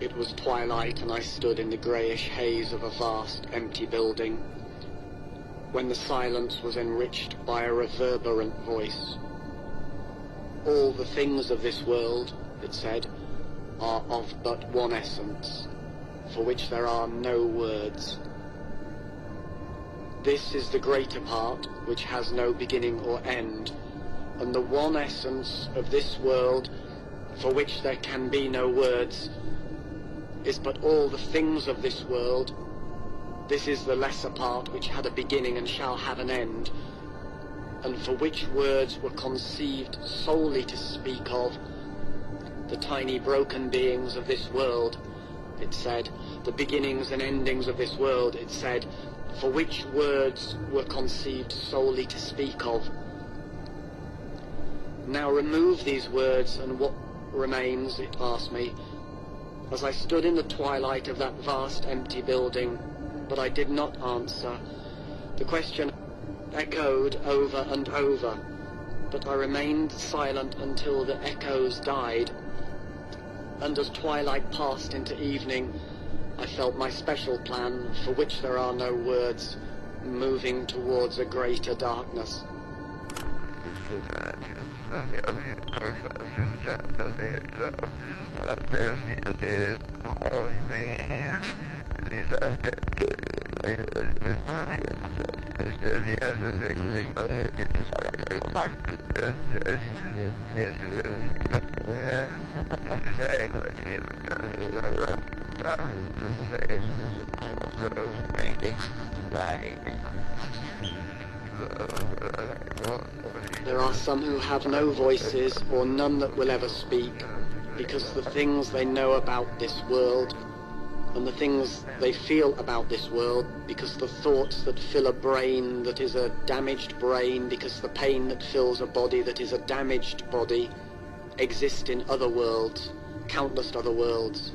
It was twilight, and I stood in the greyish haze of a vast, empty building, when the silence was enriched by a reverberant voice. All the things of this world, it said, are of but one essence, for which there are no words. This is the greater part, which has no beginning or end, and the one essence of this world, for which there can be no words, is but all the things of this world. This is the lesser part, which had a beginning and shall have an end, and for which words were conceived solely to speak of. The tiny broken beings of this world, it said, the beginnings and endings of this world, it said, for which words were conceived solely to speak of. Now remove these words, and what remains, it asked me, as I stood in the twilight of that vast empty building, but I did not answer. The question echoed over and over, but I remained silent until the echoes died, and as twilight passed into evening, I felt my special plan, for which there are no words, moving towards a greater darkness. There are some who have no voices, or none that will ever speak, because the things they know about this world, and the things they feel about this world, because the thoughts that fill a brain that is a damaged brain, because the pain that fills a body that is a damaged body, exist in other worlds, countless other worlds,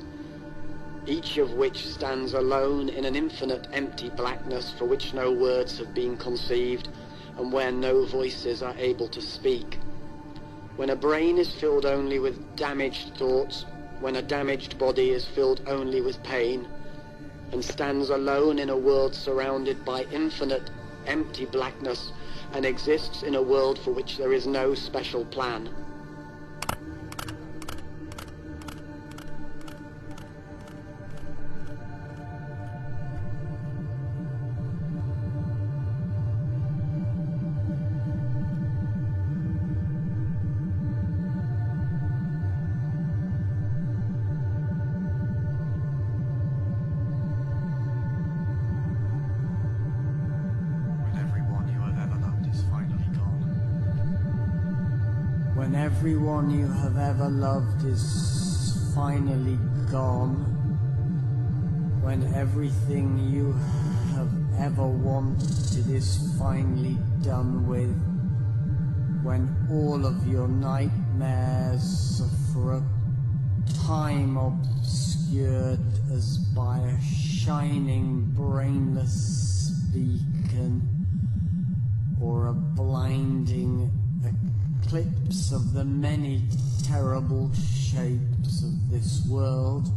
each of which stands alone in an infinite empty blackness for which no words have been conceived, and where no voices are able to speak. When a brain is filled only with damaged thoughts, when a damaged body is filled only with pain, and stands alone in a world surrounded by infinite empty blackness, and exists in a world for which there is no special plan. When everyone you have ever loved is finally gone, when everything you have ever wanted is finally done with, when all of your nightmares are for a time obscured as by a shining brainless beacon, or a blinding eclipse of the many terrible shapes of this world,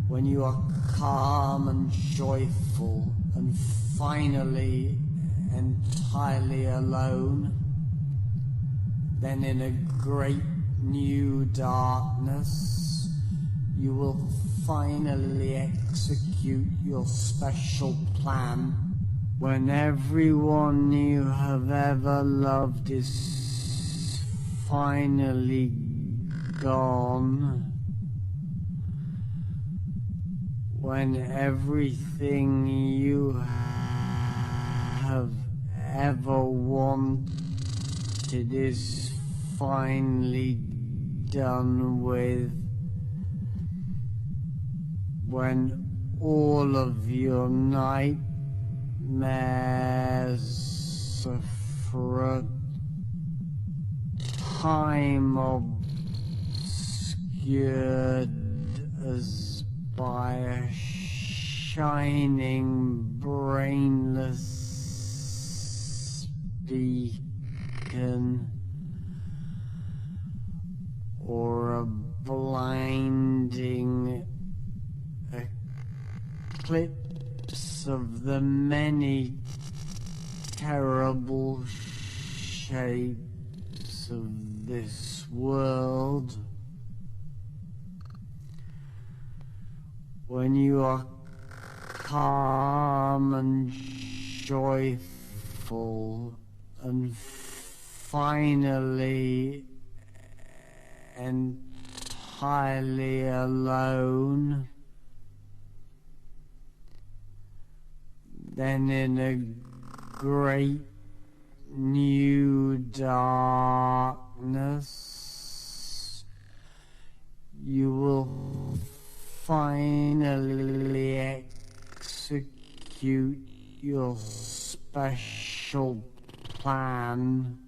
when you are calm and joyful and finally entirely alone, then in a great new darkness you will finally execute your special plan. When everyone you have ever loved is finally gone, when everything you have ever wanted is finally done with, when all of your nightmares for a time obscured obscured as by a shining, brainless beacon, or a blinding eclipse of the many terrible shapes of this world. When you are calm and joyful and finally entirely alone, then in a great new darkness you will finally execute your special plan